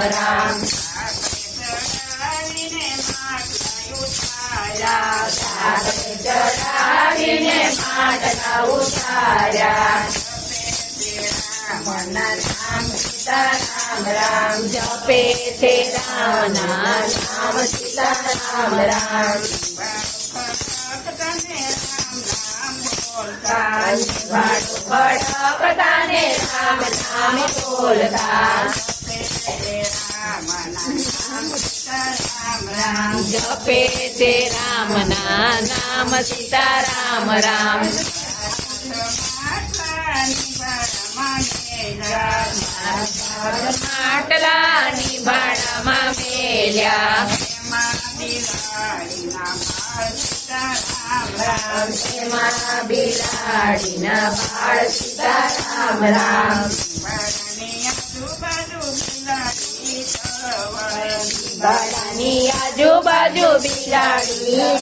રામ ચડાવીને માટલા ઉતાર્યા રામના નામ સીતારામ રામ જપે છે રામના નામ સીતારામ રામ ભડકતાને રામ નામ બોલતા જપે છે રામના નામ સીતારામ રામ માટલાની ભાડામાં મેલ્યા એમાં બિલાડીના બાળ સીતારામ રામ બાળાની આજુબાજુ બિલાડી